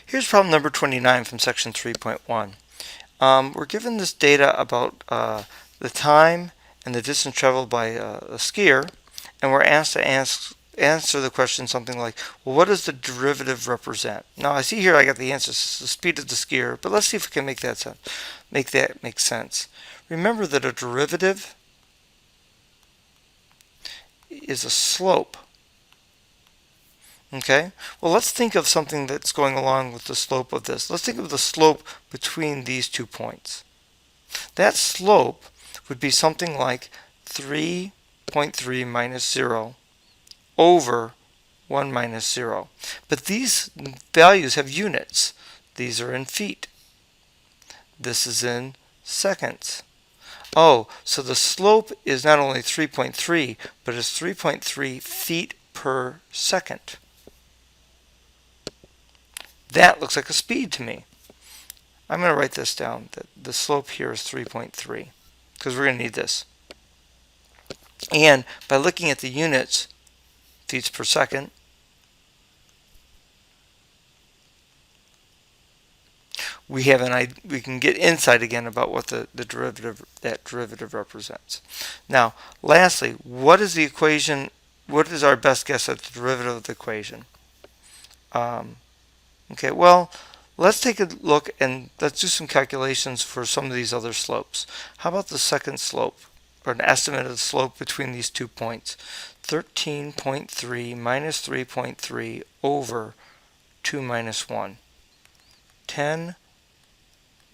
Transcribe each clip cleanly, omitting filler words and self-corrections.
Here's problem number 29 from section 3.1. We're given this data about the time and the distance traveled by a skier, and we're asked to answer the question something like, well, what does the derivative represent? Now I see here I got the answer, it's the speed of the skier, but let's see if we can make that make sense. Remember that a derivative is a slope. Okay, well, let's think of something that's going along with the slope of this. Let's think of the slope between these 2 points. That slope would be something like 3.3 minus 0 over 1 minus 0. But these values have units. These are in feet. This is in seconds. Oh, so the slope is not only 3.3, but it's 3.3 feet per second. That looks like a speed to me. I'm going to write this down. The slope here is 3.3 because we're going to need this. And by looking at the units, feet per second, we can get insight again about what that derivative represents. Now, lastly, what is the equation? What is our best guess at the derivative of the equation? Okay, well, let's take a look and let's do some calculations for some of these other slopes. How about the second slope, or an estimate of the slope between these 2 points? 13.3 minus 3.3 over 2 minus 1. 10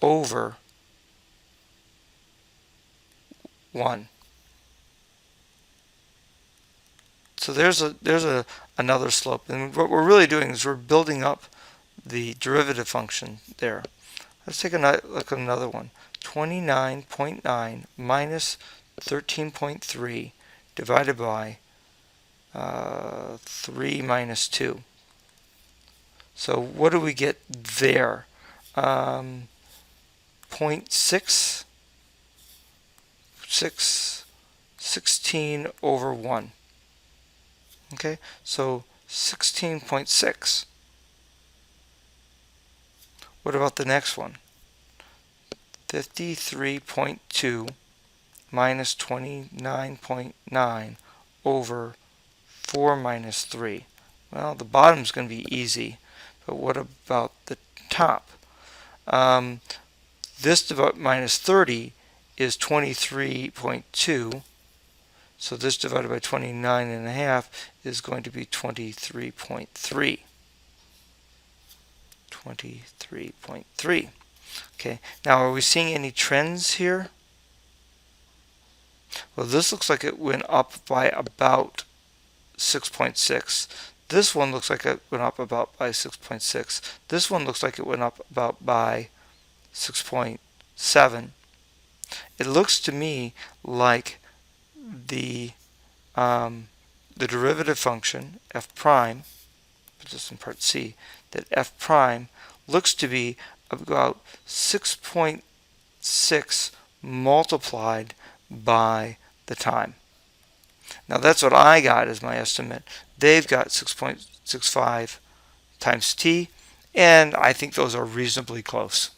over 1. So there's another slope, and what we're really doing is we're building up the derivative function there. Let's take a look at another one. 29.9 minus 13.3 divided by 3 minus 2. So what do we get there? 0.6, 16 over 1. Okay, so 16.6. What about the next one? 53.2 minus 29.9 over 4 minus 3. Well, the bottom's going to be easy, but what about the top? This minus 30 is 23.2, so this divided by 29.5 is going to be 23.3. 23.3. Okay, now are we seeing any trends here? Well, this looks like it went up by about 6.6. This one looks like it went up about by 6.6. This one looks like it went up about by 6.7. It looks to me like the derivative function f prime, put this in part C, that f prime looks to be about 6.6 multiplied by the time. Now that's what I got as my estimate. They've got 6.65 times t, and I think those are reasonably close.